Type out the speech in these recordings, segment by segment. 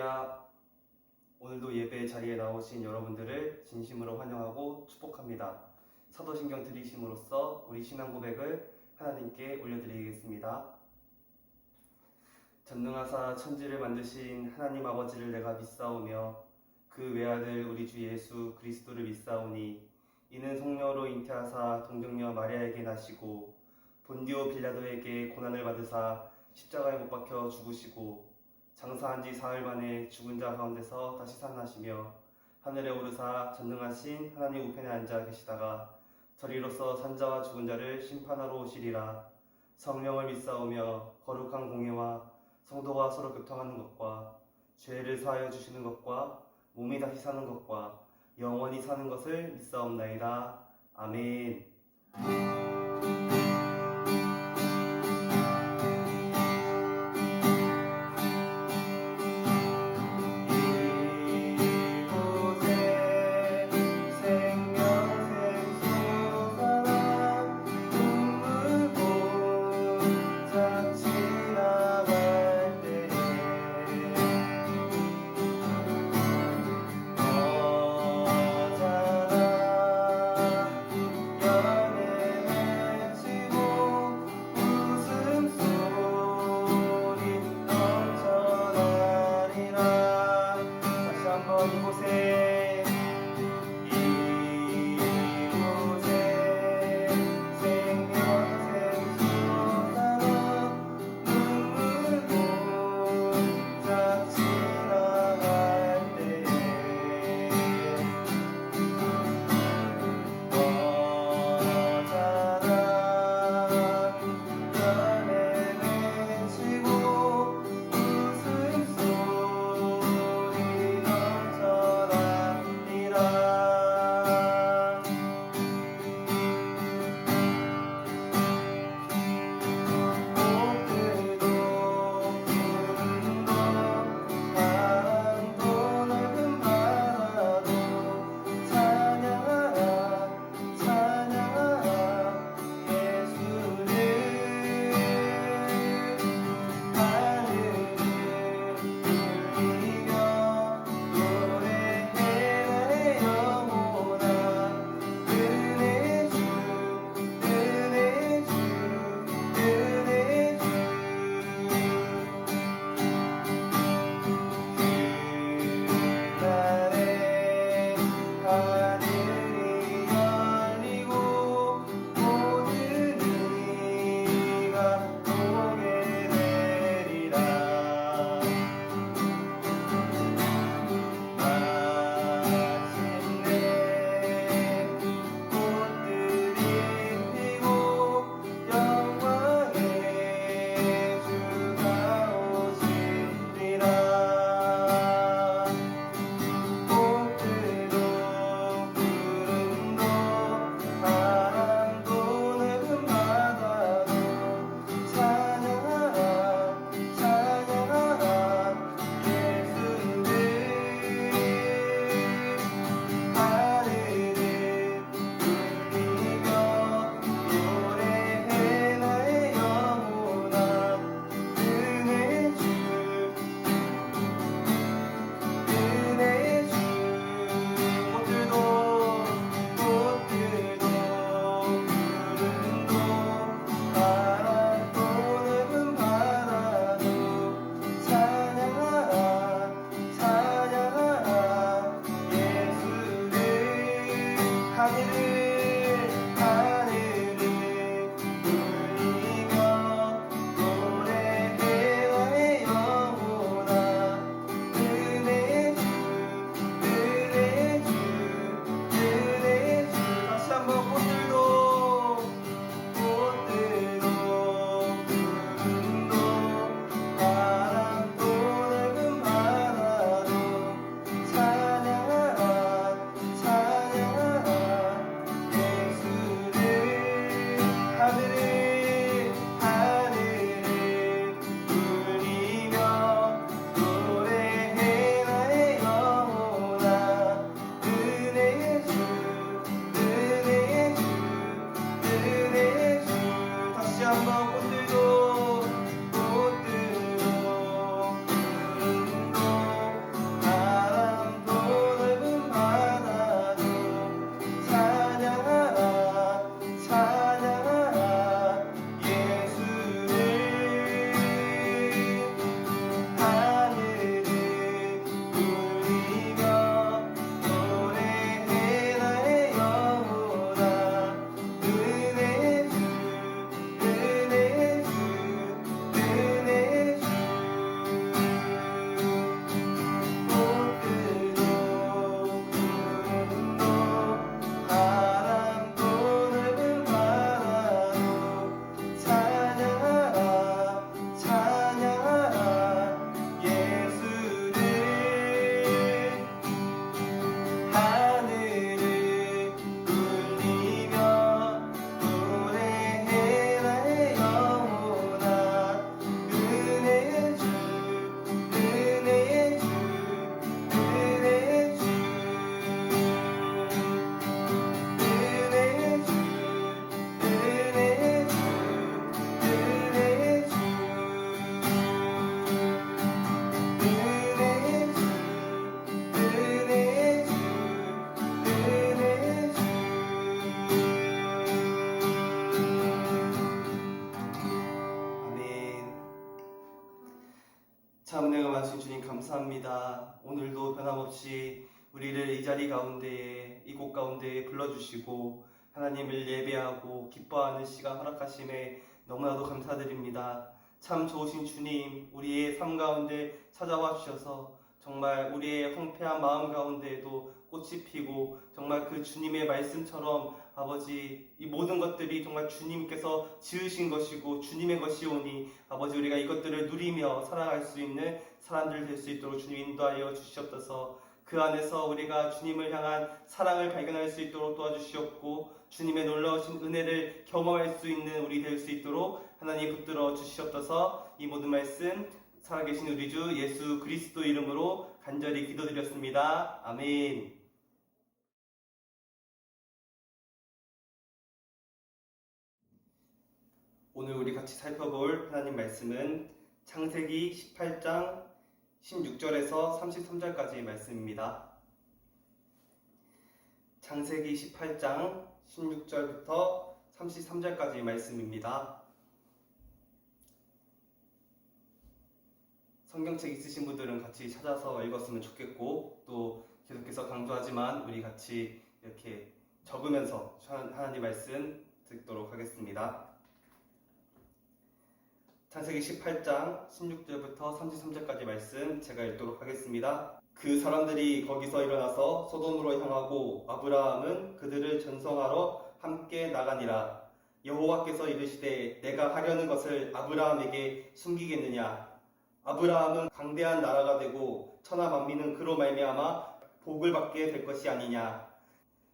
할렐루야. 오늘도 예배 자리에 나오신 여러분들을 진심으로 환영하고 축복합니다. 사도신경 들이심으로써 우리 신앙 고백을 하나님께 올려드리겠습니다. 전능하사 천지를 만드신 하나님 아버지를 내가 믿사오며 그 외아들 우리 주 예수 그리스도를 믿사오니 이는 성녀로 잉태하사 동정녀 마리아에게 나시고 본디오 빌라도에게 고난을 받으사 십자가에 못 박혀 죽으시고 장사한 지 사흘 만에 죽은 자 가운데서 다시 살아나시며 하늘에 오르사 전능하신 하나님 우편에 앉아 계시다가 저리로서 산자와 죽은 자를 심판하러 오시리라. 성령을 믿사오며 거룩한 공예와 성도가 서로 교통하는 것과 죄를 사하여 주시는 것과 몸이 다시 사는 것과 영원히 사는 것을 믿사옵나이다. 아멘. 감사합니다. 오늘도 변함없이 우리를 이 자리 가운데에, 이곳 가운데에 불러주시고 하나님을 예배하고 기뻐하는 시간 허락하심에 너무나도 감사드립니다. 참 좋으신 주님, 우리의 삶 가운데 찾아와 주셔서 정말 우리의 황폐한 마음 가운데에도 꽃이 피고 정말 그 주님의 말씀처럼 아버지 이 모든 것들이 정말 주님께서 지으신 것이고 주님의 것이오니 아버지 우리가 이것들을 누리며 살아갈 수 있는 사람들 될 수 있도록 주님 인도하여 주시옵소서. 그 안에서 우리가 주님을 향한 사랑을 발견할 수 있도록 도와주시옵고 주님의 놀라우신 은혜를 경험할 수 있는 우리 될 수 있도록 하나님 붙들어 주시옵소서. 이 모든 말씀 살아계신 우리 주 예수 그리스도 이름으로 간절히 기도드렸습니다. 아멘. 오늘 우리 같이 살펴볼 하나님 말씀은 창세기 18장 16절에서 33절까지의 말씀입니다. 창세기 18장 16절부터 33절까지의 말씀입니다. 성경책 있으신 분들은 같이 찾아서 읽었으면 좋겠고 또 계속해서 강조하지만 우리 같이 이렇게 적으면서 하나님 말씀 듣도록 하겠습니다. 창세기 18장 16절부터 33절까지 말씀 제가 읽도록 하겠습니다. 그 사람들이 거기서 일어나서 소돔으로 향하고 아브라함은 그들을 전송하러 함께 나가니라. 여호와께서 이르시되 내가 하려는 것을 아브라함에게 숨기겠느냐. 아브라함은 강대한 나라가 되고 천하 만민은 그로 말미암아 복을 받게 될 것이 아니냐.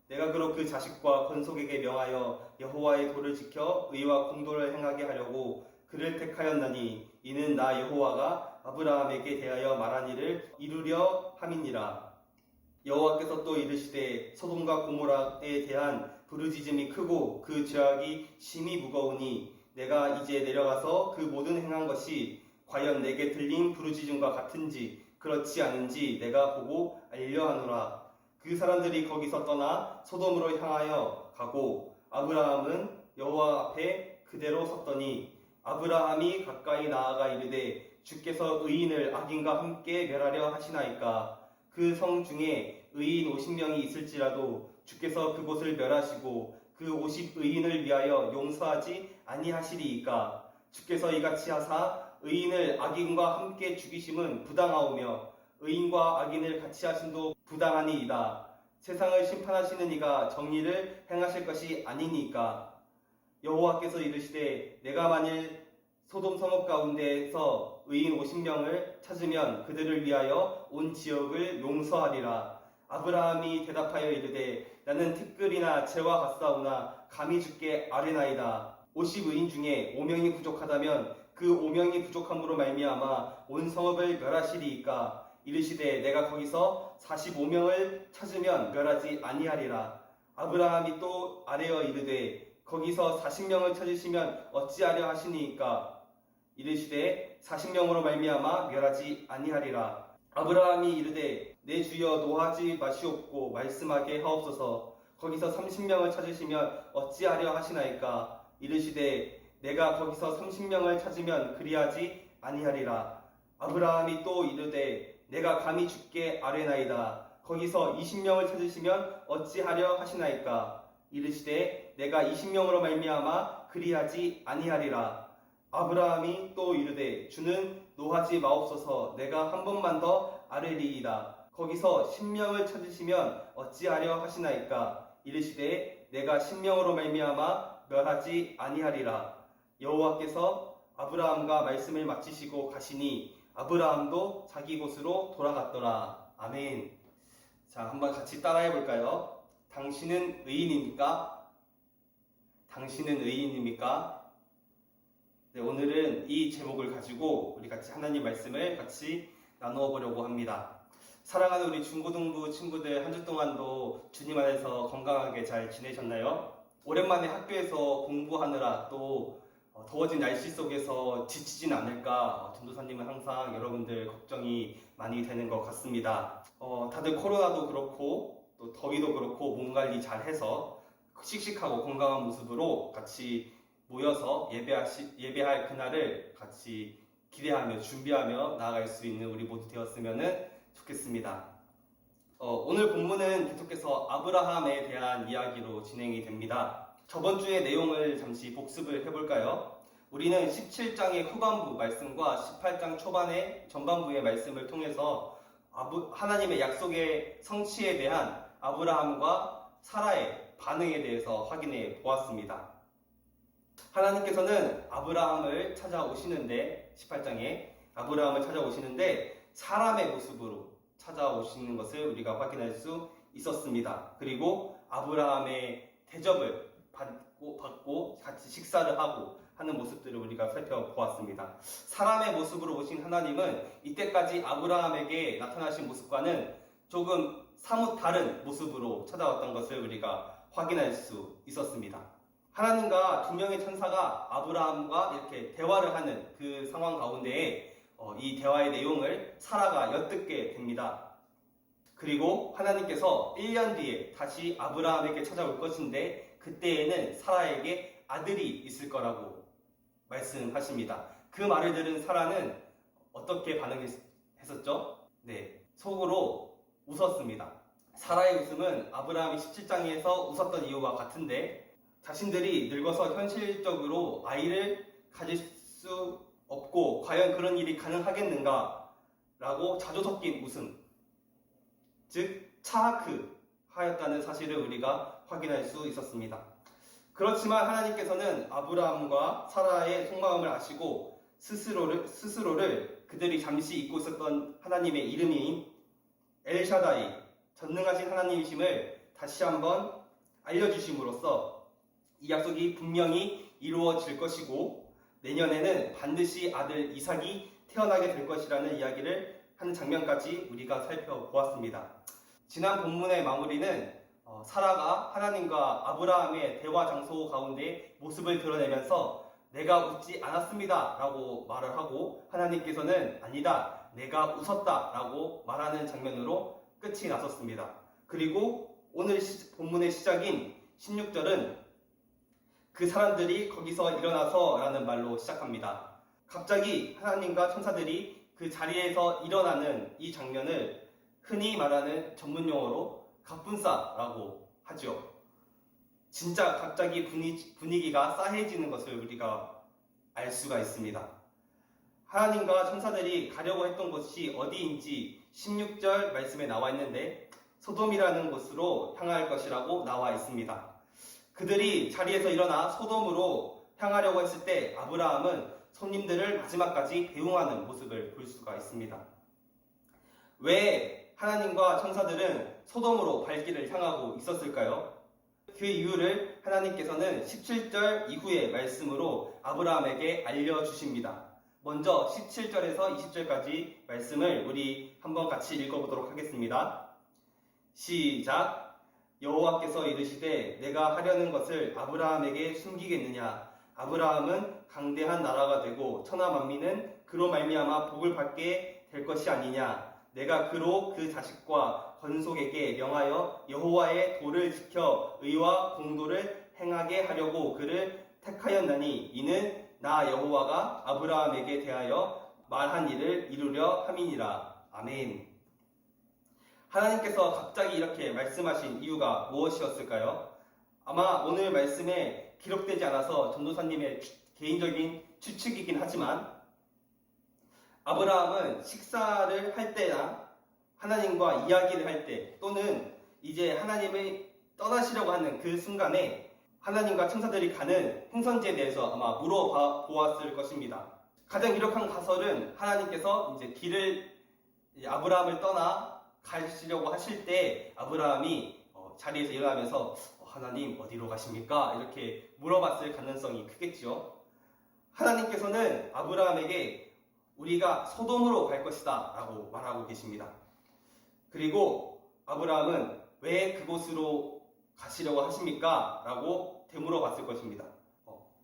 내가 그로 그 자식과 권속에게 명하여 여호와의 도를 지켜 의와 공도를 행하게 하려고 그를 택하였나니 이는 나 여호와가 아브라함에게 대하여 말한 일을 이루려 함이니라. 여호와께서 또 이르시되 소돔과 고모라에 대한 부르짖음이 크고 그 죄악이 심히 무거우니 내가 이제 내려가서 그 모든 행한 것이 과연 내게 들린 부르짖음과 같은지 그렇지 않은지 내가 보고 알려하노라. 그 사람들이 거기서 떠나 소돔으로 향하여 가고 아브라함은 여호와 앞에 그대로 섰더니 아브라함이 가까이 나아가 이르되 주께서 의인을 악인과 함께 멸하려 하시나이까. 그 성 중에 의인 50명이 있을지라도 주께서 그곳을 멸하시고 그 50의인을 위하여 용서하지 아니하시리이까. 주께서 이같이 하사 의인을 악인과 함께 죽이심은 부당하오며 의인과 악인을 같이 하심도 부당하니이다. 세상을 심판하시는 이가 정의를 행하실 것이 아니니까. 여호와께서 이르시되 내가 만일 소돔 성읍 가운데에서 의인 50명을 찾으면 그들을 위하여 온 지역을 용서하리라. 아브라함이 대답하여 이르되 나는 티끌이나 재와 같사오나 감히 주께 아뢰나이다. 50의인 중에 5명이 부족하다면 그 5명이 부족함으로 말미암아 온 성읍을 멸하시리이까. 이르시되 내가 거기서 45명을 찾으면 멸하지 아니하리라. 아브라함이 또 아뢰어 이르되 거기서 40명을 찾으시면 어찌하려 하시니이까. 이르시되 40명으로 말미암아 멸하지 아니하리라. 아브라함이 이르되 내 주여 노하지 마시옵고 말씀하게 하옵소서. 거기서 30명을 찾으시면 어찌하려 하시나이까. 이르시되 내가 거기서 30명을 찾으면 그리하지 아니하리라. 아브라함이 또 이르되 내가 감히 주께 아뢰나이다. 거기서 20명을 찾으시면 어찌하려 하시나이까. 이르시되 내가 20명으로 말미암아 그리하지 아니하리라. 아브라함이 또 이르되 주는 노하지 마옵소서. 내가 한 번만 더 아뢰리이다. 거기서 10명을 찾으시면 어찌하려 하시나이까. 이르시되 내가 10명으로 말미암아 멸하지 아니하리라. 여호와께서 아브라함과 말씀을 마치시고 가시니 아브라함도 자기 곳으로 돌아갔더라. 아멘. 자, 한번 같이 따라해 볼까요? 당신은 의인입니까? 당신은 의인입니까? 네, 오늘은 이 제목을 가지고 우리 같이 하나님 말씀을 같이 나누어 보려고 합니다. 사랑하는 우리 중고등부 친구들 한 주 동안도 주님 안에서 건강하게 잘 지내셨나요? 오랜만에 학교에서 공부하느라 또 더워진 날씨 속에서 지치진 않을까 전도사님은 항상 여러분들 걱정이 많이 되는 것 같습니다. 다들 코로나도 그렇고 또 더위도 그렇고 몸 관리 잘 해서 씩씩하고 건강한 모습으로 같이 모여서 예배할 그날을 같이 기대하며 준비하며 나아갈 수 있는 우리 모두 되었으면 좋겠습니다. 오늘 본문은 계속해서 아브라함에 대한 이야기로 진행이 됩니다. 저번 주의 내용을 잠시 복습을 해볼까요? 우리는 17장의 후반부 말씀과 18장 초반의 전반부의 말씀을 통해서 하나님의 약속의 성취에 대한 아브라함과 사라의 반응에 대해서 확인해 보았습니다. 하나님께서는 아브라함을 찾아오시는데 18장에 아브라함을 찾아오시는데 사람의 모습으로 찾아오시는 것을 우리가 확인할 수 있었습니다. 그리고 아브라함의 대접을 받고 같이 식사를 하고 하는 모습들을 우리가 살펴보았습니다. 사람의 모습으로 오신 하나님은 이때까지 아브라함에게 나타나신 모습과는 조금 사뭇 다른 모습으로 찾아왔던 것을 우리가 확인할 수 있었습니다. 하나님과 두 명의 천사가 아브라함과 이렇게 대화를 하는 그 상황 가운데에 이 대화의 내용을 사라가 엿듣게 됩니다. 그리고 하나님께서 1년 뒤에 다시 아브라함에게 찾아올 것인데 그때에는 사라에게 아들이 있을 거라고 말씀하십니다. 그 말을 들은 사라는 어떻게 반응했었죠? 네, 속으로 웃었습니다. 사라의 웃음은 아브라함이 17장에서 웃었던 이유와 같은데 자신들이 늙어서 현실적으로 아이를 가질 수 없고 과연 그런 일이 가능하겠는가 라고 자조 섞인 웃음, 즉 차크 하였다는 사실을 우리가 확인할 수 있었습니다. 그렇지만 하나님께서는 아브라함과 사라의 속마음을 아시고 스스로를 그들이 잠시 잊고 있었던 하나님의 이름인 엘샤다이, 전능하신 하나님이심을 다시 한번 알려주심으로써 이 약속이 분명히 이루어질 것이고 내년에는 반드시 아들 이삭이 태어나게 될 것이라는 이야기를 하는 장면까지 우리가 살펴보았습니다. 지난 본문의 마무리는 사라가 하나님과 아브라함의 대화 장소 가운데 모습을 드러내면서 내가 웃지 않았습니다 라고 말을 하고 하나님께서는 아니다 내가 웃었다 라고 말하는 장면으로 끝이 났었습니다. 그리고 오늘 본문의 시작인 16절은 그 사람들이 거기서 일어나서 라는 말로 시작합니다. 갑자기 하나님과 천사들이 그 자리에서 일어나는 이 장면을 흔히 말하는 전문용어로 갑분싸라고 하죠. 진짜 갑자기 분위기가 싸해지는 것을 우리가 알 수가 있습니다. 하나님과 천사들이 가려고 했던 곳이 어디인지 16절 말씀에 나와 있는데 소돔이라는 곳으로 향할 것이라고 나와 있습니다. 그들이 자리에서 일어나 소돔으로 향하려고 했을 때 아브라함은 손님들을 마지막까지 배웅하는 모습을 볼 수가 있습니다. 왜 하나님과 천사들은 소돔으로 발길을 향하고 있었을까요? 그 이유를 하나님께서는 17절 이후의 말씀으로 아브라함에게 알려주십니다. 먼저 17절에서 20절까지 말씀을 우리 한번 같이 읽어보도록 하겠습니다. 시작! 여호와께서 이르시되 내가 하려는 것을 아브라함에게 숨기겠느냐? 아브라함은 강대한 나라가 되고 천하 만민은 그로 말미암아 복을 받게 될 것이 아니냐? 내가 그로 그 자식과 건속에게 명하여 여호와의 도를 지켜 의와 공도를 행하게 하려고 그를 택하였나니 이는 나 여호와가 아브라함에게 대하여 말한 일을 이루려 함이니라. 아멘. 하나님께서 갑자기 이렇게 말씀하신 이유가 무엇이었을까요? 아마 오늘 말씀에 기록되지 않아서 전도사님의 개인적인 추측이긴 하지만 아브라함은 식사를 할 때나 하나님과 이야기를 할 때 또는 이제 하나님을 떠나시려고 하는 그 순간에 하나님과 천사들이 가는 행선지에 대해서 아마 물어보았을 것입니다. 가장 유력한 가설은 하나님께서 이제 길을 아브라함을 떠나 가시려고 하실 때 아브라함이 자리에서 일어나면서 하나님 어디로 가십니까? 이렇게 물어봤을 가능성이 크겠죠. 하나님께서는 아브라함에게 우리가 소돔으로 갈 것이다 라고 말하고 계십니다. 그리고 아브라함은 왜 그곳으로 가시려고 하십니까? 라고 되물어봤을 것입니다.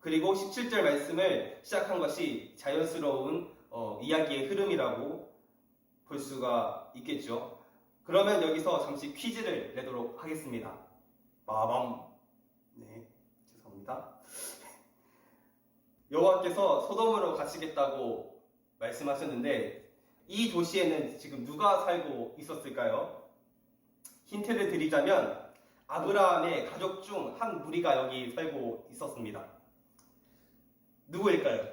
그리고 17절 말씀을 시작한 것이 자연스러운 이야기의 흐름이라고 볼 수가 있겠죠. 그러면 여기서 잠시 퀴즈를 내도록 하겠습니다. 빠밤. 네, 죄송합니다. 여호와께서 소돔으로 가시겠다고 말씀하셨는데 이 도시에는 지금 누가 살고 있었을까요? 힌트를 드리자면 아브라함의 가족 중 한 무리가 여기 살고 있었습니다. 누구일까요?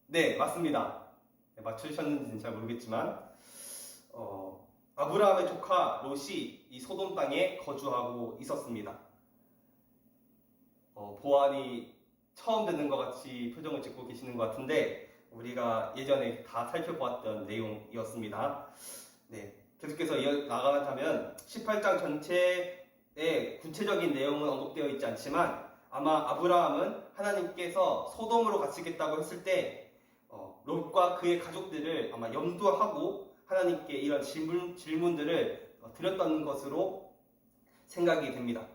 네, 맞습니다. 네, 맞추셨는지는 잘 모르겠지만 아브라함의 조카 롯이 이 소돔 땅에 거주하고 있었습니다. 보안이 처음 듣는 것 같이 표정을 짓고 계시는 것 같은데 우리가 예전에 다 살펴보았던 내용이었습니다. 네, 계속해서 이어나가자면 18장 전체의 구체적인 내용은 언급되어 있지 않지만 아마 아브라함은 하나님께서 소돔으로 갇히겠다고 했을 때 롯과 그의 가족들을 아마 염두하고 하나님께 이런 질문들을 드렸던 것으로 생각이 됩니다.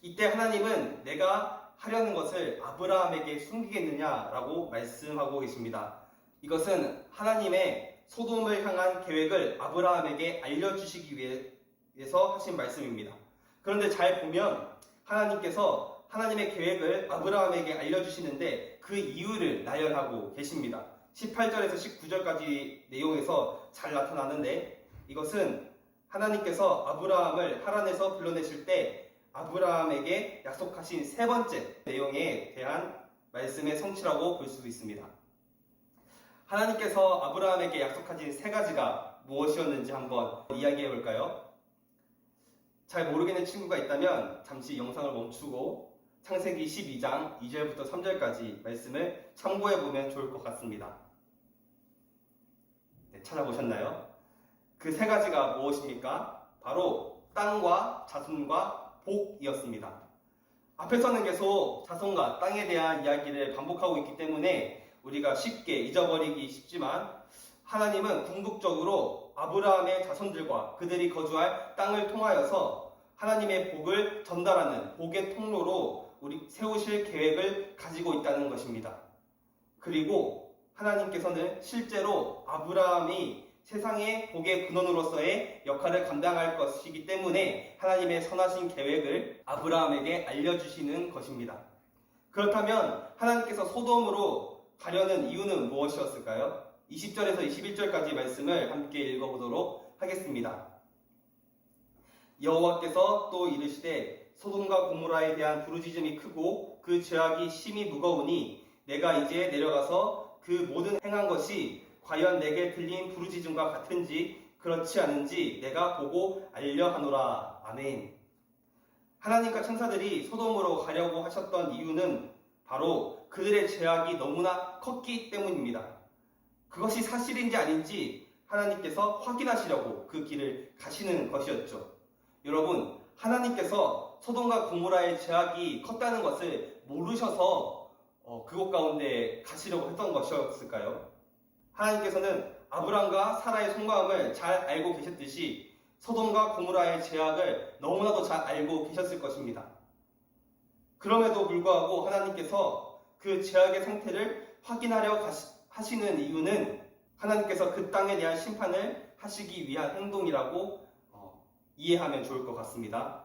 이때 하나님은 내가 하려는 것을 아브라함에게 숨기겠느냐라고 말씀하고 계십니다. 이것은 하나님의 소돔을 향한 계획을 아브라함에게 알려주시기 위해서 하신 말씀입니다. 그런데 잘 보면 하나님께서 하나님의 계획을 아브라함에게 알려주시는데 그 이유를 나열하고 계십니다. 18절에서 19절까지 내용에서 잘 나타나는데 이것은 하나님께서 아브라함을 하란에서 불러내실 때 아브라함에게 약속하신 세 번째 내용에 대한 말씀의 성취라고 볼 수 있습니다. 하나님께서 아브라함에게 약속하신 세 가지가 무엇이었는지 한번 이야기해 볼까요? 잘 모르겠는 친구가 있다면 잠시 영상을 멈추고 창세기 12장 2절부터 3절까지 말씀을 참고해 보면 좋을 것 같습니다. 네, 찾아보셨나요? 그 세 가지가 무엇입니까? 바로 땅과 자손과 복이었습니다. 앞에서는 계속 자손과 땅에 대한 이야기를 반복하고 있기 때문에 우리가 쉽게 잊어버리기 쉽지만 하나님은 궁극적으로 아브라함의 자손들과 그들이 거주할 땅을 통하여서 하나님의 복을 전달하는 복의 통로로 우리 세우실 계획을 가지고 있다는 것입니다. 그리고 하나님께서는 실제로 아브라함이 세상의 복의 근원으로서의 역할을 감당할 것이기 때문에 하나님의 선하신 계획을 아브라함에게 알려주시는 것입니다. 그렇다면 하나님께서 소돔으로 가려는 이유는 무엇이었을까요? 20절에서 21절까지 말씀을 함께 읽어보도록 하겠습니다. 여호와께서 또 이르시되 소돔과 고모라에 대한 부르짖음이 크고 그 죄악이 심히 무거우니 내가 이제 내려가서 그 모든 행한 것이 과연 내게 들린 부르짖음과 같은지 그렇지 않은지 내가 보고 알려하노라. 아멘. 하나님과 천사들이 소돔으로 가려고 하셨던 이유는 바로 그들의 죄악이 너무나 컸기 때문입니다. 그것이 사실인지 아닌지 하나님께서 확인하시려고 그 길을 가시는 것이었죠. 여러분, 하나님께서 소돔과 고모라의 죄악이 컸다는 것을 모르셔서 그곳 가운데 가시려고 했던 것이었을까요? 하나님께서는 아브람과 사라의 속마음을 잘 알고 계셨듯이 소돔과 고모라의 죄악을 너무나도 잘 알고 계셨을 것입니다. 그럼에도 불구하고 하나님께서 그 죄악의 상태를 확인하려 하시는 이유는 하나님께서 그 땅에 대한 심판을 하시기 위한 행동이라고 이해하면 좋을 것 같습니다.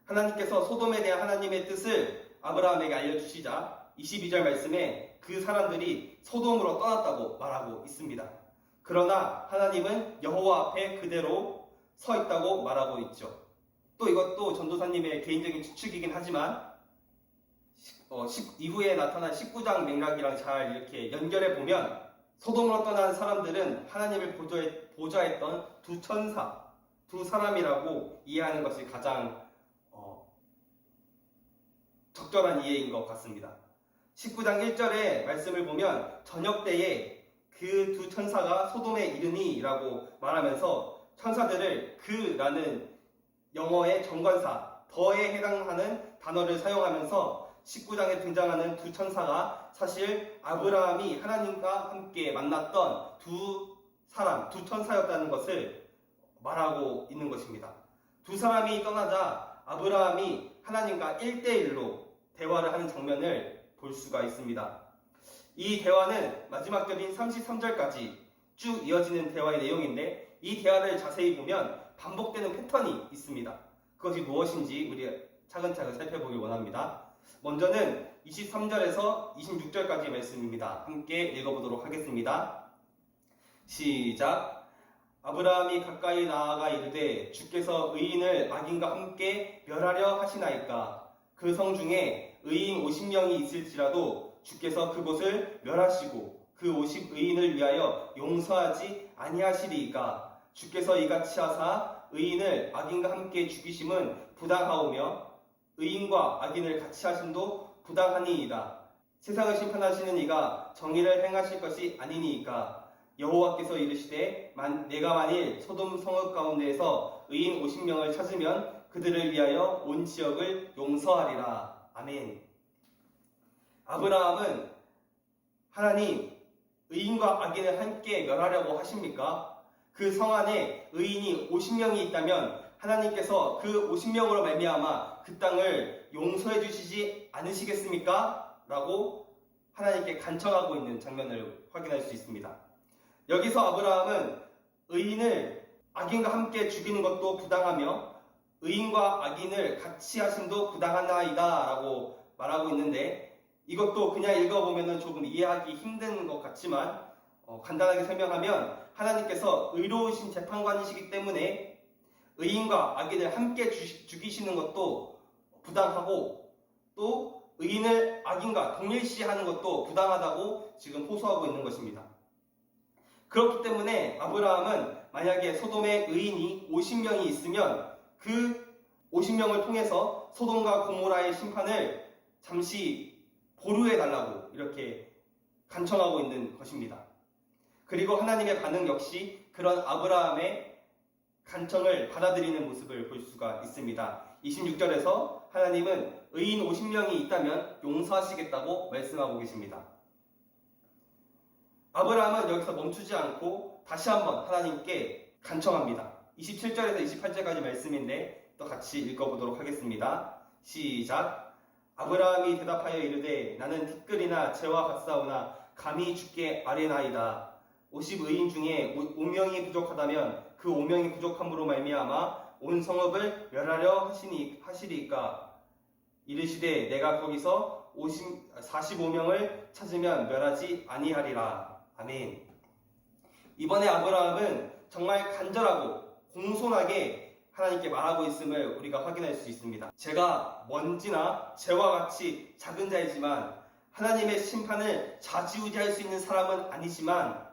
하나님께서 소돔에 대한 하나님의 뜻을 아브라함에게 알려주시자 22절 말씀에 그 사람들이 소돔으로 떠났다고 말하고 있습니다. 그러나 하나님은 여호와 앞에 그대로 서 있다고 말하고 있죠. 또 이것도 전도사님의 개인적인 추측이긴 하지만 이후에 나타난 19장 맥락이랑 잘 이렇게 연결해 보면 소돔으로 떠난 사람들은 하나님을 보좌했던 두 천사, 두 사람이라고 이해하는 것이 가장 적절한 이해인 것 같습니다. 19장 1절의 말씀을 보면 저녁 때에 그 두 천사가 소돔에 이르니 라고 말하면서 천사들을 그라는 영어의 정관사 더에 해당하는 단어를 사용하면서 19장에 등장하는 두 천사가 사실 아브라함이 하나님과 함께 만났던 두 사람, 두 천사였다는 것을 말하고 있는 것입니다. 두 사람이 떠나자 아브라함이 하나님과 1대1로 대화를 하는 장면을 볼 수가 있습니다. 이 대화는 마지막 절인 33절까지 쭉 이어지는 대화의 내용인데 이 대화를 자세히 보면 반복되는 패턴이 있습니다. 그것이 무엇인지 우리 차근차근 살펴보길 원합니다. 먼저는 23절에서 26절까지의 말씀입니다. 함께 읽어보도록 하겠습니다. 시작. 아브라함이 가까이 나아가 이르되 주께서 의인을 악인과 함께 멸하려 하시나이까. 그 성 중에 의인 50명이 있을지라도 주께서 그곳을 멸하시고 그 50의인을 위하여 용서하지 아니하시리이까. 주께서 이같이 하사 의인을 악인과 함께 죽이심은 부당하오며 의인과 악인을 같이 하심도 부당하니이다. 세상을 심판하시는 이가 정의를 행하실 것이 아니니이까. 여호와께서 이르시되 내가 만일 소돔 성읍 가운데에서 의인 50명을 찾으면 그들을 위하여 온 지역을 용서하리라. 아멘. 아브라함은 하나님 의인과 악인을 함께 멸하려고 하십니까? 그 성 안에 의인이 50명이 있다면 하나님께서 그 50명으로 말미암아 그 땅을 용서해 주시지 않으시겠습니까? 라고 하나님께 간청하고 있는 장면을 확인할 수 있습니다. 여기서 아브라함은 의인을 악인과 함께 죽이는 것도 부당하며 의인과 악인을 같이 하심도 부당하나이다 라고 말하고 있는데, 이것도 그냥 읽어보면 조금 이해하기 힘든 것 같지만 간단하게 설명하면 하나님께서 의로우신 재판관이시기 때문에 의인과 악인을 함께 죽이시는 것도 부당하고 또 의인을 악인과 동일시하는 것도 부당하다고 지금 호소하고 있는 것입니다. 그렇기 때문에 아브라함은 만약에 소돔에 의인이 50명이 있으면 그 50명을 통해서 소돔과 고모라의 심판을 잠시 보류해달라고 이렇게 간청하고 있는 것입니다. 그리고 하나님의 반응 역시 그런 아브라함의 간청을 받아들이는 모습을 볼 수가 있습니다. 26절에서 하나님은 의인 50명이 있다면 용서하시겠다고 말씀하고 계십니다. 아브라함은 여기서 멈추지 않고 다시 한번 하나님께 간청합니다. 27절에서 28절까지 말씀인데 또 같이 읽어보도록 하겠습니다. 시작. 아브라함이 대답하여 이르되 나는 티끌이나 재와 같사오나 감히 주께 아뢰나이다. 50의인 중에 5명이 부족하다면 그 5명이 부족함으로 말미암아 온 성읍을 멸하려 하시리이까. 이르시되 내가 거기서 45명을 찾으면 멸하지 아니하리라. 아멘. 이번에 아브라함은 정말 간절하고 공손하게 하나님께 말하고 있음을 우리가 확인할 수 있습니다. 제가 먼지나 재와 같이 작은 자이지만 하나님의 심판을 좌지우지할 수 있는 사람은 아니지만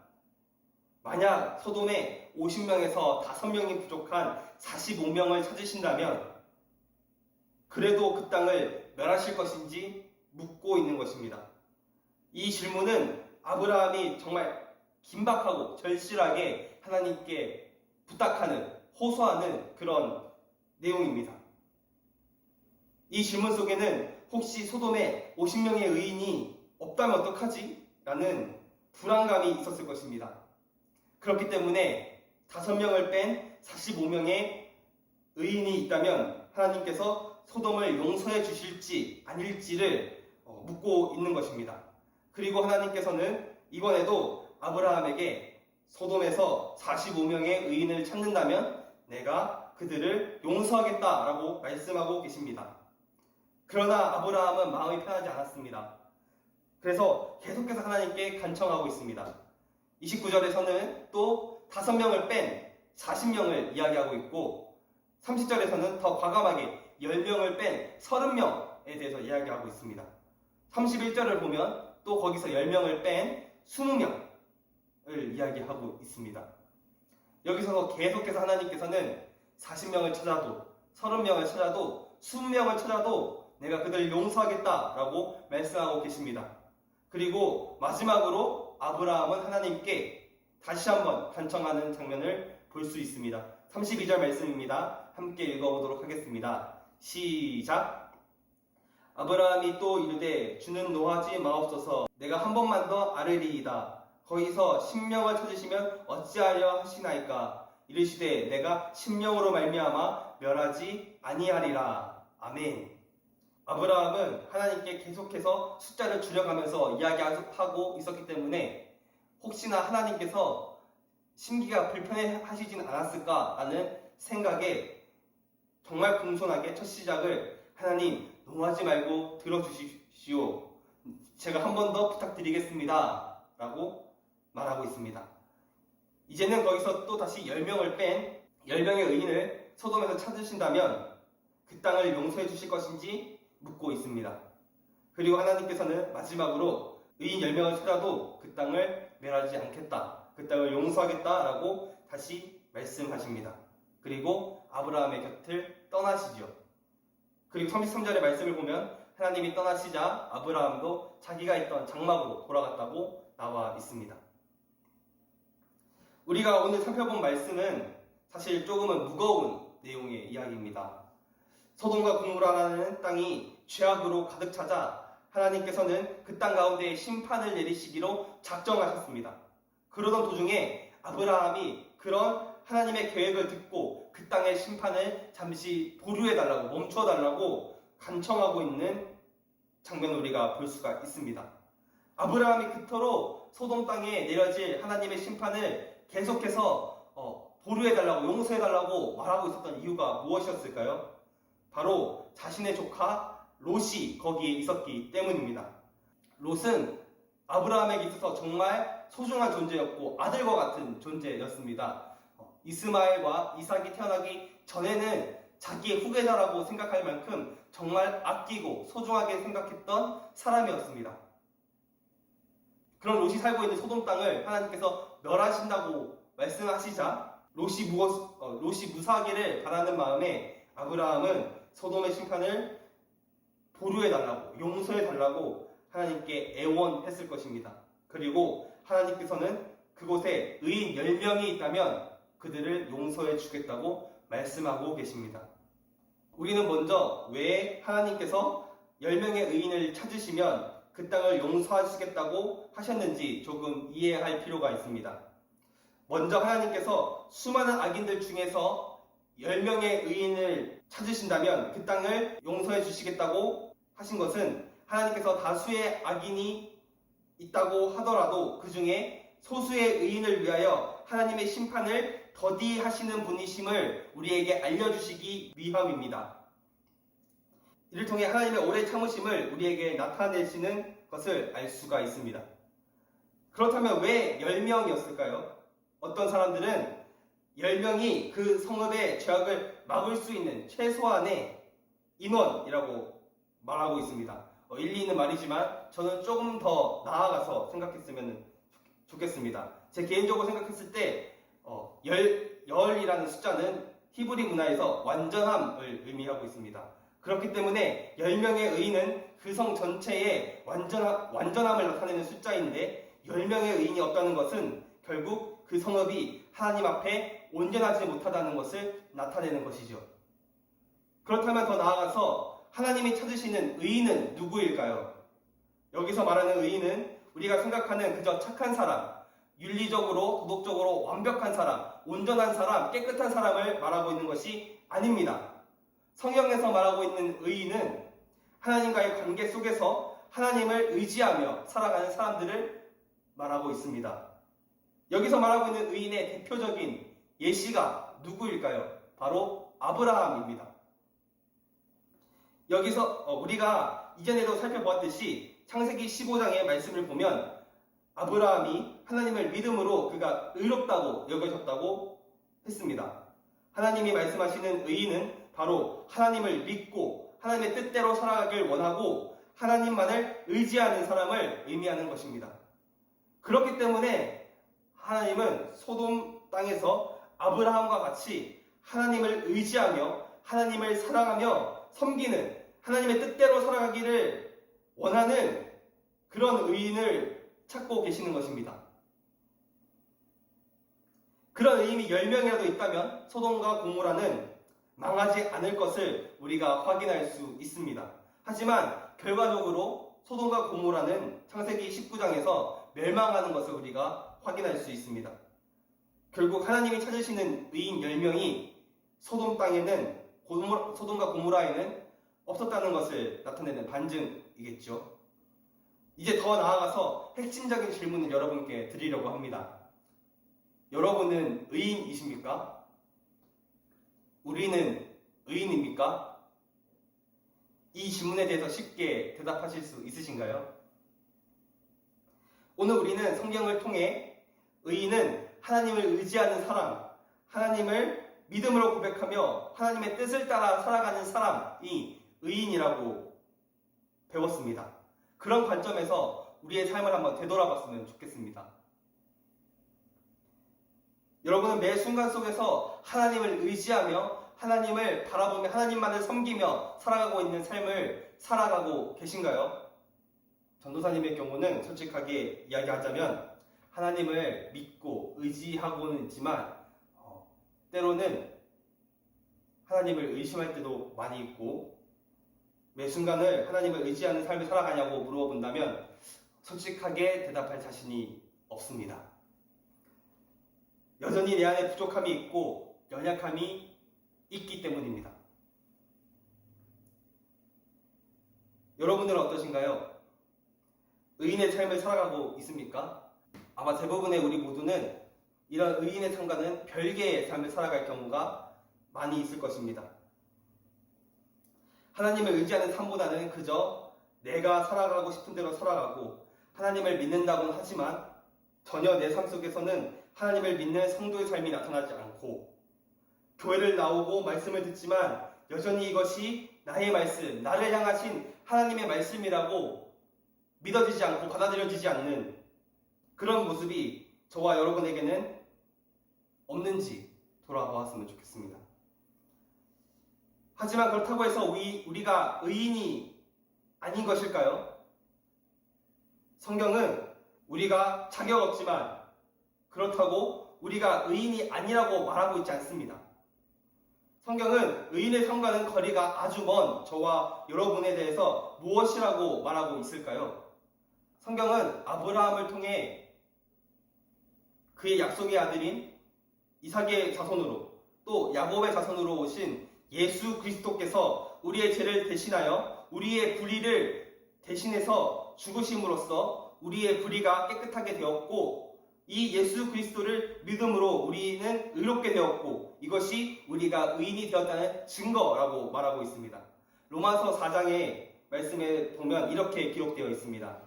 만약 소돔에 50명에서 5명이 부족한 45명을 찾으신다면 그래도 그 땅을 멸하실 것인지 묻고 있는 것입니다. 이 질문은 아브라함이 정말 긴박하고 절실하게 하나님께 부탁하는, 호소하는 그런 내용입니다. 이 질문 속에는 혹시 소돔에 50명의 의인이 없다면 어떡하지? 라는 불안감이 있었을 것입니다. 그렇기 때문에 5명을 뺀 45명의 의인이 있다면 하나님께서 소돔을 용서해 주실지 아닐지를 묻고 있는 것입니다. 그리고 하나님께서는 이번에도 아브라함에게 소돔에서 45명의 의인을 찾는다면 내가 그들을 용서하겠다라고 말씀하고 계십니다. 그러나 아브라함은 마음이 편하지 않았습니다. 그래서 계속해서 하나님께 간청하고 있습니다. 29절에서는 또 5명을 뺀 40명을 이야기하고 있고 30절에서는 더 과감하게 10명을 뺀 30명에 대해서 이야기하고 있습니다. 31절을 보면 또 거기서 10명을 뺀 20명을 이야기하고 있습니다. 여기서 계속해서 하나님께서는 40명을 찾아도 30명을 찾아도 20명을 찾아도 내가 그들을 용서하겠다라고 말씀하고 계십니다. 그리고 마지막으로 아브라함은 하나님께 다시 한번 간청하는 장면을 볼 수 있습니다. 32절 말씀입니다. 함께 읽어보도록 하겠습니다. 시작. 아브라함이 또 이르되 주는 노하지 마옵소서. 내가 한 번만 더 아뢰리이다. 거기서 10명을 찾으시면 어찌하려 하시나이까. 이르시되 내가 10명으로 말미암아 멸하지 아니하리라. 아멘. 아브라함은 하나님께 계속해서 숫자를 줄여가면서 이야기하고 있었기 때문에 혹시나 하나님께서 심기가 불편해 하시진 않았을까라는 생각에 정말 공손하게 첫 시작을 하나님 노하지 말고 들어주십시오 주십시오. 제가 한 번 더 부탁드리겠습니다. 라고 말하고 있습니다. 이제는 거기서 또 다시 10명을 뺀 10명의 의인을 소돔에서 찾으신다면 그 땅을 용서해 주실 것인지 묻고 있습니다. 그리고 하나님께서는 마지막으로 의인 10명을 찾아도 그 땅을 멸하지 않겠다. 그 땅을 용서하겠다라고 다시 말씀하십니다. 그리고 아브라함의 곁을 떠나시죠. 그리고 33절의 말씀을 보면 하나님이 떠나시자 아브라함도 자기가 있던 장막으로 돌아갔다고 나와 있습니다. 우리가 오늘 살펴본 말씀은 사실 조금은 무거운 내용의 이야기입니다. 소돔과 고모라라는 땅이 죄악으로 가득 차자 하나님께서는 그 땅 가운데 심판을 내리시기로 작정하셨습니다. 그러던 도중에 아브라함이 그런 하나님의 계획을 듣고 그 땅의 심판을 잠시 보류해달라고, 멈춰달라고 간청하고 있는 장면을 우리가 볼 수가 있습니다. 아브라함이 그토록 소돔 땅에 내려질 하나님의 심판을 계속해서 보류해달라고, 용서해달라고 말하고 있었던 이유가 무엇이었을까요? 바로 자신의 조카 롯이 거기에 있었기 때문입니다. 롯은 아브라함에게 있어서 정말 소중한 존재였고 아들과 같은 존재였습니다. 이스마엘과 이삭이 태어나기 전에는 자기의 후계자라고 생각할 만큼 정말 아끼고 소중하게 생각했던 사람이었습니다. 그런 롯이 살고 있는 소돔 땅을 하나님께서 멸하신다고 말씀하시자 롯이 무사하기를 바라는 마음에 아브라함은 소돔의 심판을 보류해달라고, 용서해달라고 하나님께 애원했을 것입니다. 그리고 하나님께서는 그곳에 의인 10명이 있다면 그들을 용서해 주겠다고 말씀하고 계십니다. 우리는 먼저 왜 하나님께서 10명의 의인을 찾으시면 그 땅을 용서하시겠다고 하셨는지 조금 이해할 필요가 있습니다. 먼저 하나님께서 수많은 악인들 중에서 10명의 의인을 찾으신다면 그 땅을 용서해 주시겠다고 하신 것은 하나님께서 다수의 악인이 있다고 하더라도 그 중에 소수의 의인을 위하여 하나님의 심판을 더디하시는 분이심을 우리에게 알려주시기 위함입니다. 이를 통해 하나님의 오래 참으심을 우리에게 나타내시는 것을 알 수가 있습니다. 그렇다면 왜 10명이었을까요? 어떤 사람들은 10명이 그 성읍의 죄악을 막을 수 있는 최소한의 인원이라고 말하고 있습니다. 일리 있는 말이지만 저는 조금 더 나아가서 생각했으면 좋겠습니다. 제 개인적으로 생각했을 때 열이라는 숫자는 히브리 문화에서 완전함을 의미하고 있습니다. 그렇기 때문에 10명의 의인은 그 성 전체의 완전함을 나타내는 숫자인데 10명의 의인이 없다는 것은 결국 그 성읍이 하나님 앞에 온전하지 못하다는 것을 나타내는 것이죠. 그렇다면 더 나아가서 하나님이 찾으시는 의인은 누구일까요? 여기서 말하는 의인은 우리가 생각하는 그저 착한 사람, 윤리적으로, 도덕적으로 완벽한 사람, 온전한 사람, 깨끗한 사람을 말하고 있는 것이 아닙니다. 성경에서 말하고 있는 의인은 하나님과의 관계 속에서 하나님을 의지하며 살아가는 사람들을 말하고 있습니다. 여기서 말하고 있는 의인의 대표적인 예시가 누구일까요? 바로 아브라함입니다. 여기서 우리가 이전에도 살펴보았듯이 창세기 15장의 말씀을 보면 아브라함이 하나님을 믿음으로 그가 의롭다고 여겨졌다고 했습니다. 하나님이 말씀하시는 의인은 바로 하나님을 믿고 하나님의 뜻대로 살아가길 원하고 하나님만을 의지하는 사람을 의미하는 것입니다. 그렇기 때문에 하나님은 소돔 땅에서 아브라함과 같이 하나님을 의지하며 하나님을 사랑하며 섬기는 하나님의 뜻대로 살아가기를 원하는 그런 의인을 찾고 계시는 것입니다. 그런 의인이 10명이라도 있다면 소돔과 고모라는 망하지 않을 것을 우리가 확인할 수 있습니다. 하지만 결과적으로 소돔과 고모라는 창세기 19장에서 멸망하는 것을 우리가 확인할 수 있습니다. 결국 하나님이 찾으시는 의인 10명이 소돔 땅에는 소돔과 고모라에는 없었다는 것을 나타내는 반증이겠죠. 이제 더 나아가서 핵심적인 질문을 여러분께 드리려고 합니다. 여러분은 의인이십니까? 우리는 의인입니까? 이 질문에 대해서 쉽게 대답하실 수 있으신가요? 오늘 우리는 성경을 통해 의인은 하나님을 의지하는 사람, 하나님을 믿음으로 고백하며 하나님의 뜻을 따라 살아가는 사람이 의인이라고 배웠습니다. 그런 관점에서 우리의 삶을 한번 되돌아봤으면 좋겠습니다. 여러분은 매 순간 속에서 하나님을 의지하며 하나님을 바라보며 하나님만을 섬기며 살아가고 있는 삶을 살아가고 계신가요? 전도사님의 경우는 솔직하게 이야기하자면 하나님을 믿고 의지하고는 있지만 때로는 하나님을 의심할 때도 많이 있고 매 순간을 하나님을 의지하는 삶을 살아가냐고 물어본다면 솔직하게 대답할 자신이 없습니다. 여전히 내 안에 부족함이 있고 연약함이 있기 때문입니다. 여러분들은 어떠신가요? 의인의 삶을 살아가고 있습니까? 아마 대부분의 우리 모두는 이런 의인의 삶과는 별개의 삶을 살아갈 경우가 많이 있을 것입니다. 하나님을 의지하는 삶보다는 그저 내가 살아가고 싶은 대로 살아가고 하나님을 믿는다고는 하지만 전혀 내 삶 속에서는 하나님을 믿는 성도의 삶이 나타나지 않고 교회를 나오고 말씀을 듣지만 여전히 이것이 나의 말씀, 나를 향하신 하나님의 말씀이라고 믿어지지 않고 받아들여지지 않는 그런 모습이 저와 여러분에게는 없는지 돌아보았으면 좋겠습니다. 하지만 그렇다고 해서 우리가 의인이 아닌 것일까요? 성경은 우리가 자격 없지만 그렇다고 우리가 의인이 아니라고 말하고 있지 않습니다. 성경은 의인의 삶과는 거리가 아주 먼 저와 여러분에 대해서 무엇이라고 말하고 있을까요? 성경은 아브라함을 통해 그의 약속의 아들인 이삭의 자손으로 또 야곱의 자손으로 오신 예수 그리스도께서 우리의 죄를 대신하여 우리의 불의를 대신해서 죽으심으로써 우리의 불의가 깨끗하게 되었고 이 예수 그리스도를 믿음으로 우리는 의롭게 되었고 이것이 우리가 의인이 되었다는 증거라고 말하고 있습니다. 로마서 4장의 말씀에 보면 이렇게 기록되어 있습니다.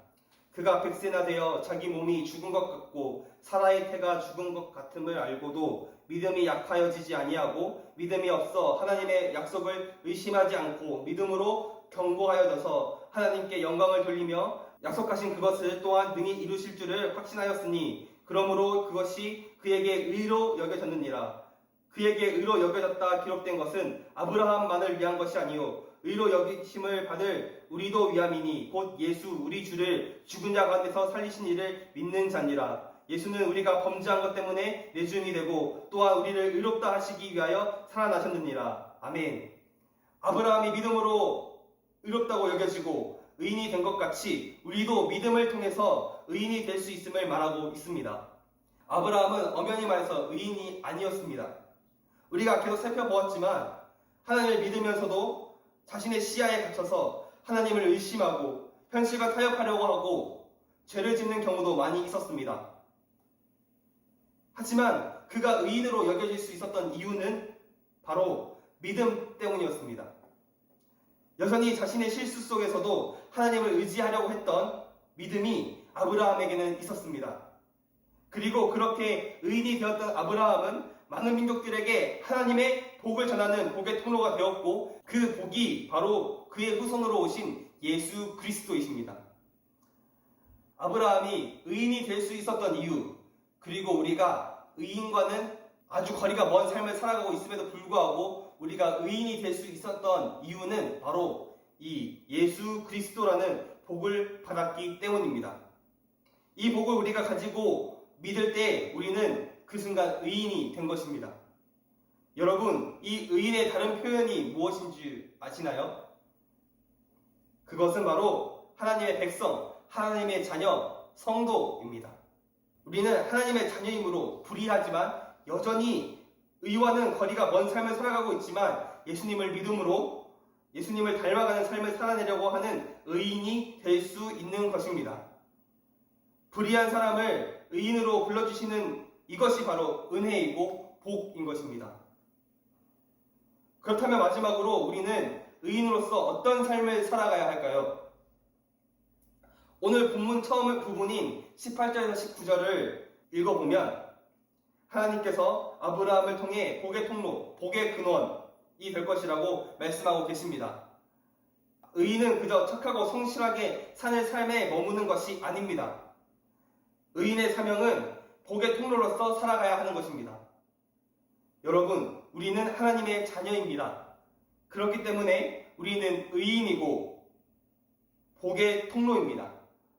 그가 백세나 되어 자기 몸이 죽은 것 같고 사라의 태가 죽은 것 같음을 알고도 믿음이 약하여지지 아니하고 믿음이 없어 하나님의 약속을 의심하지 않고 믿음으로 견고하여져서 하나님께 영광을 돌리며 약속하신 그것을 또한 능히 이루실 줄을 확신하였으니 그러므로 그것이 그에게 의로 여겨졌느니라. 그에게 의로 여겨졌다 기록된 것은 아브라함만을 위한 것이 아니요 의로 여기심을 받을 우리도 위함이니 곧 예수 우리 주를 죽은 자 가운데서 살리신 이를 믿는 자니라. 예수는 우리가 범죄한 것 때문에 내주인이 되고 또한 우리를 의롭다 하시기 위하여 살아나셨느니라. 아멘. 아브라함이 믿음으로 의롭다고 여겨지고 의인이 된 것 같이 우리도 믿음을 통해서 의인이 될 수 있음을 말하고 있습니다. 아브라함은 엄연히 말해서 의인이 아니었습니다. 우리가 계속 살펴보았지만 하나님을 믿으면서도 자신의 시야에 갇혀서 하나님을 의심하고 현실과 타협하려고 하고 죄를 짓는 경우도 많이 있었습니다. 하지만 그가 의인으로 여겨질 수 있었던 이유는 바로 믿음 때문이었습니다. 여전히 자신의 실수 속에서도 하나님을 의지하려고 했던 믿음이 아브라함에게는 있었습니다. 그리고 그렇게 의인이 되었던 아브라함은 많은 민족들에게 하나님의 복을 전하는 복의 통로가 되었고 그 복이 바로 그의 후손으로 오신 예수 그리스도이십니다. 아브라함이 의인이 될 수 있었던 이유, 그리고 우리가 의인과는 아주 거리가 먼 삶을 살아가고 있음에도 불구하고 우리가 의인이 될 수 있었던 이유는 바로 이 예수 그리스도라는 복을 받았기 때문입니다. 이 복을 우리가 가지고 믿을 때 우리는 그 순간 의인이 된 것입니다. 여러분, 이 의인의 다른 표현이 무엇인지 아시나요? 그것은 바로 하나님의 백성, 하나님의 자녀, 성도입니다. 우리는 하나님의 자녀이므로 불의하지만 여전히 의와는 거리가 먼 삶을 살아가고 있지만 예수님을 믿음으로 예수님을 닮아가는 삶을 살아내려고 하는 의인이 될 수 있는 것입니다. 불의한 사람을 의인으로 불러주시는 이것이 바로 은혜이고 복인 것입니다. 그렇다면 마지막으로 우리는 의인으로서 어떤 삶을 살아가야 할까요? 오늘 본문 처음 부분인 18절에서 19절을 읽어보면 하나님께서 아브라함을 통해 복의 통로, 복의 근원이 될 것이라고 말씀하고 계십니다. 의인은 그저 착하고 성실하게 사는 삶에 머무는 것이 아닙니다. 의인의 사명은 복의 통로로서 살아가야 하는 것입니다. 여러분, 우리는 하나님의 자녀입니다. 그렇기 때문에 우리는 의인이고 복의 통로입니다.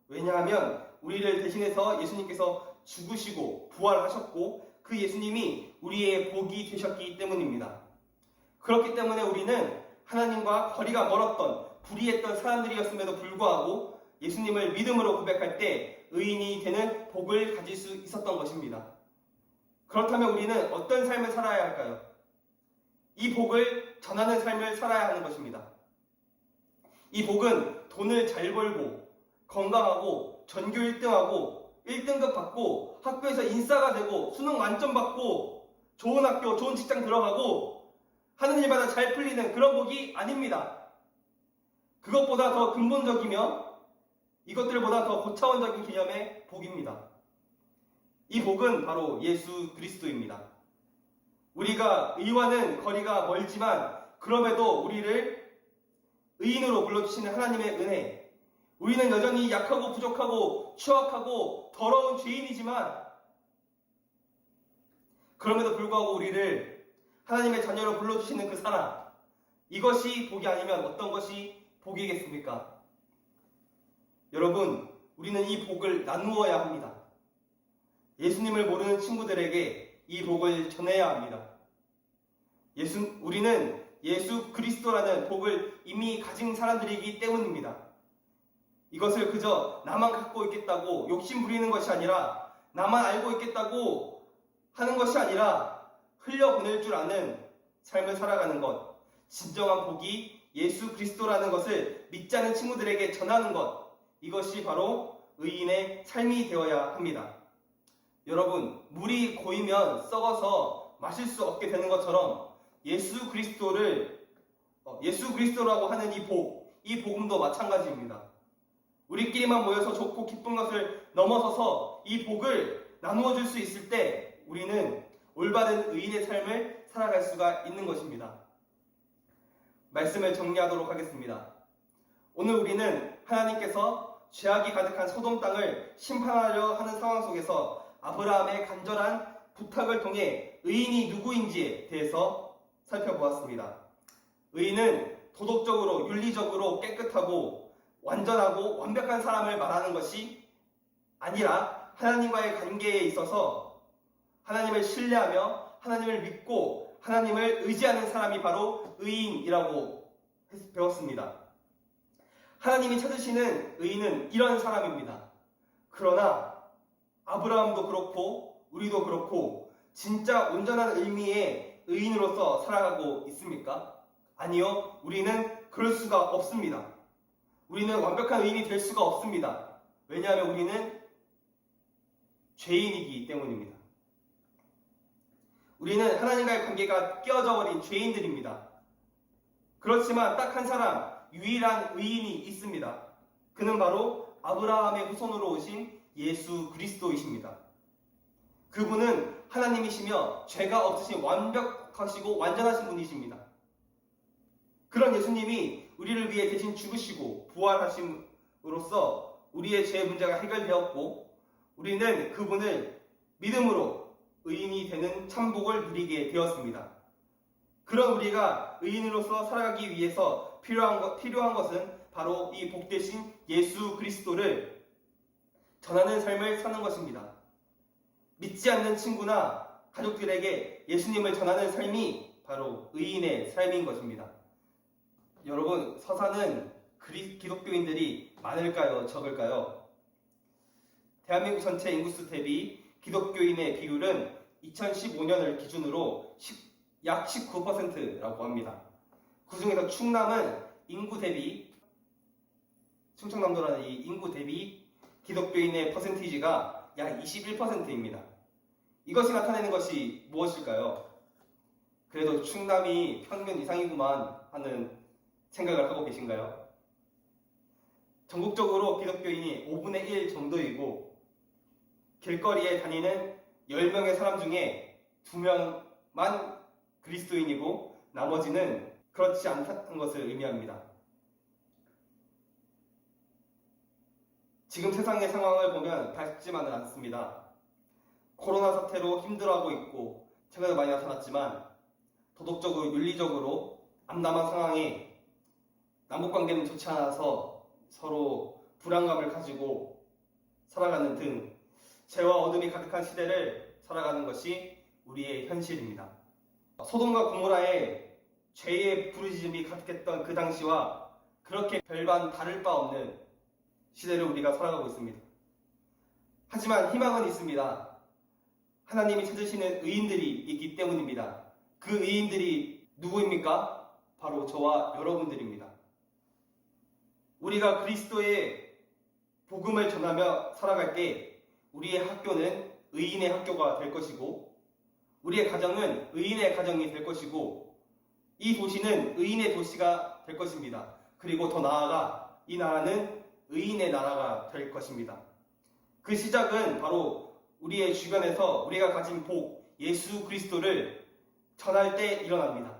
왜냐하면 우리를 대신해서 예수님께서 죽으시고 부활하셨고 그 예수님이 우리의 복이 되셨기 때문입니다. 그렇기 때문에 우리는 하나님과 거리가 멀었던 불의했던 사람들이었음에도 불구하고 예수님을 믿음으로 고백할 때 의인이 되는 복을 가질 수 있었던 것입니다. 그렇다면 우리는 어떤 삶을 살아야 할까요? 이 복을 전하는 삶을 살아야 하는 것입니다. 이 복은 돈을 잘 벌고 건강하고 전교 1등하고 1등급 받고 학교에서 인싸가 되고 수능 만점 받고 좋은 학교 좋은 직장 들어가고 하는 일마다 잘 풀리는 그런 복이 아닙니다. 그것보다 더 근본적이며 이것들보다 더 고차원적인 개념의 복입니다. 이 복은 바로 예수 그리스도입니다. 우리가 의와는 거리가 멀지만 그럼에도 우리를 의인으로 불러주시는 하나님의 은혜, 우리는 여전히 약하고 부족하고 추악하고 더러운 죄인이지만 그럼에도 불구하고 우리를 하나님의 자녀로 불러주시는 그 사랑, 이것이 복이 아니면 어떤 것이 복이겠습니까? 여러분, 우리는 이 복을 나누어야 합니다. 예수님을 모르는 친구들에게 이 복을 전해야 합니다. 우리는 예수 그리스도라는 복을 이미 가진 사람들이기 때문입니다. 이것을 그저 나만 갖고 있겠다고 욕심 부리는 것이 아니라 나만 알고 있겠다고 하는 것이 아니라 흘려보낼 줄 아는 삶을 살아가는 것, 진정한 복이 예수 그리스도라는 것을 믿지 않는 친구들에게 전하는 것, 이것이 바로 의인의 삶이 되어야 합니다. 여러분, 물이 고이면 썩어서 마실 수 없게 되는 것처럼 예수 그리스도라고 하는 이 복음도 마찬가지입니다. 우리끼리만 모여서 좋고 기쁜 것을 넘어서서 이 복을 나누어 줄 수 있을 때 우리는 올바른 의인의 삶을 살아갈 수가 있는 것입니다. 말씀을 정리하도록 하겠습니다. 오늘 우리는 하나님께서 죄악이 가득한 소돔 땅을 심판하려 하는 상황 속에서 아브라함의 간절한 부탁을 통해 의인이 누구인지에 대해서 살펴보았습니다. 의인은 도덕적으로, 윤리적으로 깨끗하고 완전하고 완벽한 사람을 말하는 것이 아니라 하나님과의 관계에 있어서 하나님을 신뢰하며 하나님을 믿고 하나님을 의지하는 사람이 바로 의인이라고 배웠습니다. 하나님이 찾으시는 의인은 이런 사람입니다. 그러나 아브라함도 그렇고 우리도 그렇고 진짜 온전한 의미의 의인으로서 살아가고 있습니까? 아니요. 우리는 그럴 수가 없습니다. 우리는 완벽한 의인이 될 수가 없습니다. 왜냐하면 우리는 죄인이기 때문입니다. 우리는 하나님과의 관계가 깨어져 버린 죄인들입니다. 그렇지만 딱 한 사람, 유일한 의인이 있습니다. 그는 바로 아브라함의 후손으로 오신 예수 그리스도이십니다. 그분은 하나님이시며 죄가 없으신 완벽하시고 완전하신 분이십니다. 그런 예수님이 우리를 위해 대신 죽으시고 부활하심으로써 우리의 죄 문제가 해결되었고 우리는 그분을 믿음으로 의인이 되는 참복을 누리게 되었습니다. 그런 우리가 의인으로서 살아가기 위해서 필요한 것은 바로 이 복되신 예수 그리스도를 전하는 삶을 사는 것입니다. 믿지 않는 친구나 가족들에게 예수님을 전하는 삶이 바로 의인의 삶인 것입니다. 여러분, 서사는 기독교인들이 많을까요? 적을까요? 대한민국 전체 인구수 대비 기독교인의 비율은 2015년을 기준으로 약 19%라고 합니다. 그 중에서 충남은 충청남도라는 이 인구 대비 기독교인의 퍼센티지가 약 21%입니다. 이것이 나타내는 것이 무엇일까요? 그래도 충남이 평균 이상이구만 하는 생각을 하고 계신가요? 전국적으로 기독교인이 5분의 1 정도이고 길거리에 다니는 10명의 사람 중에 2명만 그리스도인이고 나머지는 그렇지 않다는 것을 의미합니다. 지금 세상의 상황을 보면 밝지만은 않습니다. 코로나 사태로 힘들어하고 있고 최근에 많이 나타났지만 도덕적으로 윤리적으로 암담한 상황에 남북관계는 좋지 않아서 서로 불안감을 가지고 살아가는 등 죄와 어둠이 가득한 시대를 살아가는 것이 우리의 현실입니다. 소돔과 고모라의 죄의 부르짖음이 가득했던 그 당시와 그렇게 별반 다를 바 없는 시대를 우리가 살아가고 있습니다. 하지만 희망은 있습니다. 하나님이 찾으시는 의인들이 있기 때문입니다. 그 의인들이 누구입니까? 바로 저와 여러분들입니다. 우리가 그리스도의 복음을 전하며 살아갈 때 우리의 학교는 의인의 학교가 될 것이고 우리의 가정은 의인의 가정이 될 것이고 이 도시는 의인의 도시가 될 것입니다. 그리고 더 나아가 이 나라는 의인의 나라가 될 것입니다. 그 시작은 바로 우리의 주변에서 우리가 가진 복, 예수 그리스도를 전할 때 일어납니다.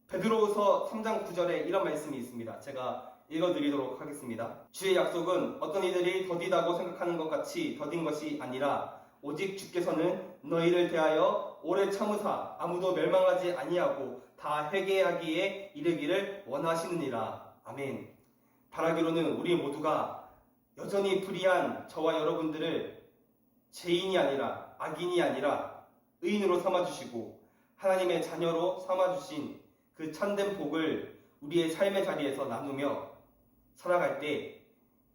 베드로후서 3장 9절에 이런 말씀이 있습니다. 제가 읽어드리도록 하겠습니다. 주의 약속은 어떤 이들이 더디다고 생각하는 것 같이 더딘 것이 아니라 오직 주께서는 너희를 대하여 오래 참으사 아무도 멸망하지 아니하고 다 회개하기에 이르기를 원하시느니라. 아멘. 바라기로는 우리 모두가 여전히 불의한 저와 여러분들을 죄인이 아니라 악인이 아니라 의인으로 삼아주시고 하나님의 자녀로 삼아주신 그 참된 복을 우리의 삶의 자리에서 나누며 살아갈 때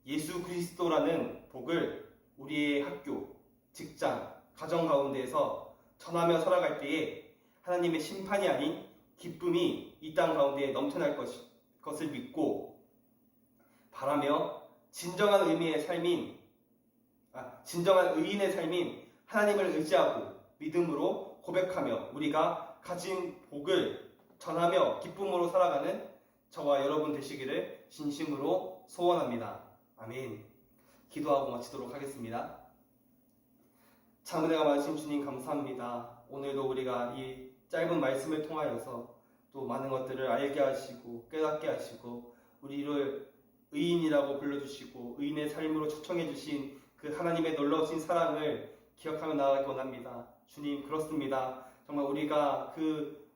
예수 그리스도라는 복을 우리의 학교, 직장, 가정 가운데에서 전하며 살아갈 때에 하나님의 심판이 아닌 기쁨이 이 땅 가운데 넘쳐날 것을 믿고 바라며 진정한 의미의 삶인 진정한 의인의 삶인 하나님을 의지하고 믿음으로 고백하며 우리가 가진 복을 전하며 기쁨으로 살아가는 저와 여러분 되시기를 진심으로 소원합니다. 아멘. 기도하고 마치도록 하겠습니다. 자문회가 많으신 주님 감사합니다. 오늘도 우리가 이 짧은 말씀을 통하여서 또 많은 것들을 알게 하시고 깨닫게 하시고 우리를 의인이라고 불러주시고 의인의 삶으로 초청해 주신 그 하나님의 놀라우신 사랑을 기억하며 나아가기 원합니다. 주님 그렇습니다. 정말 우리가 그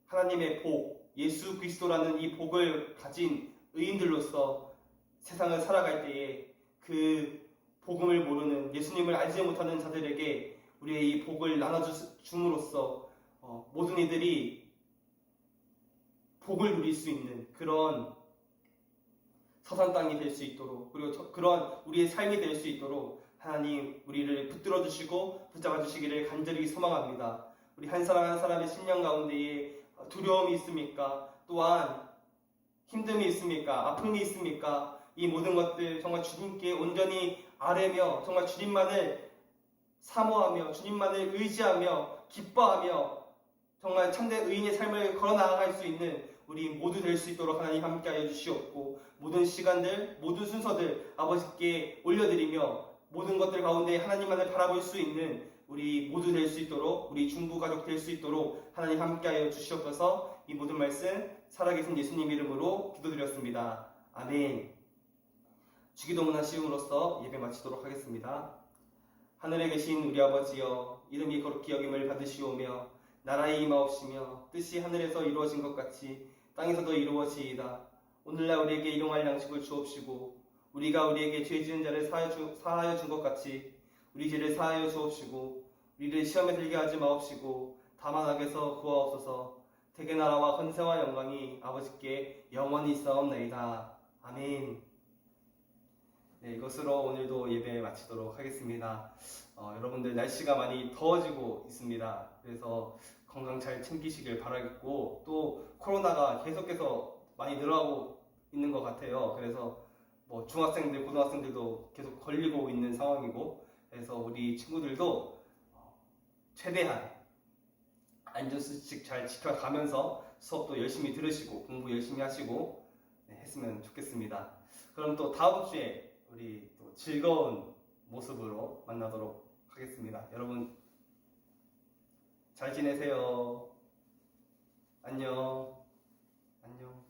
하나님의 복, 예수 그리스도라는 이 복을 가진 의인들로서 세상을 살아갈 때에 그 복음을 모르는 예수님을 알지 못하는 자들에게 우리의 이 복을 나눠줌으로써 모든 이들이 복을 누릴 수 있는 그런 서산 땅이 될 수 있도록 그리고 그런 우리의 삶이 될 수 있도록 하나님 우리를 붙들어 주시고 붙잡아 주시기를 간절히 소망합니다. 우리 한 사람 한 사람의 심령 가운데에 두려움이 있습니까? 또한 힘듦이 있습니까? 아픔이 있습니까? 이 모든 것들 정말 주님께 온전히 아뢰며 정말 주님만을 사모하며 주님만을 의지하며 기뻐하며 정말 참된 의인의 삶을 걸어 나아갈 수 있는 우리 모두 될 수 있도록 하나님 함께하여 주시옵고 모든 시간들, 모든 순서들 아버지께 올려드리며 모든 것들 가운데 하나님만을 바라볼 수 있는 우리 모두 될 수 있도록 우리 중부 가족 될 수 있도록 하나님 함께하여 주시옵소서. 이 모든 말씀 살아계신 예수님 이름으로 기도드렸습니다. 아멘. 주기도문 하시음으로써 예배 마치도록 하겠습니다. 하늘에 계신 우리 아버지여 이름이 거룩히 여김을 받으시오며 나라의 임하옵시며 뜻이 하늘에서 이루어진 것 같이 땅에서도 이루어지이다. 오늘날 우리에게 일용할 양식을 주옵시고 우리가 우리에게 죄 지은 자를 사하여 준 것 같이 우리 죄를 사하여 주옵시고 우리를 시험에 들게 하지 마옵시고 다만 악에서 구하옵소서. 대개 나라와 권세와 영광이 아버지께 영원히 있사옵나이다. 아멘. 네, 이것으로 오늘도 예배 마치도록 하겠습니다. 여러분들 날씨가 많이 더워지고 있습니다. 그래서 건강 잘 챙기시길 바라겠고 또 코로나가 계속해서 많이 늘어나고 있는 것 같아요. 그래서 뭐 중학생들, 고등학생들도 계속 걸리고 있는 상황이고 그래서 우리 친구들도 최대한 안전수칙 잘 지켜가면서 수업도 열심히 들으시고 공부 열심히 하시고 했으면 좋겠습니다. 그럼 또 다음 주에 우리 또 즐거운 모습으로 만나도록 하겠습니다. 여러분 잘 지내세요. 안녕. 안녕.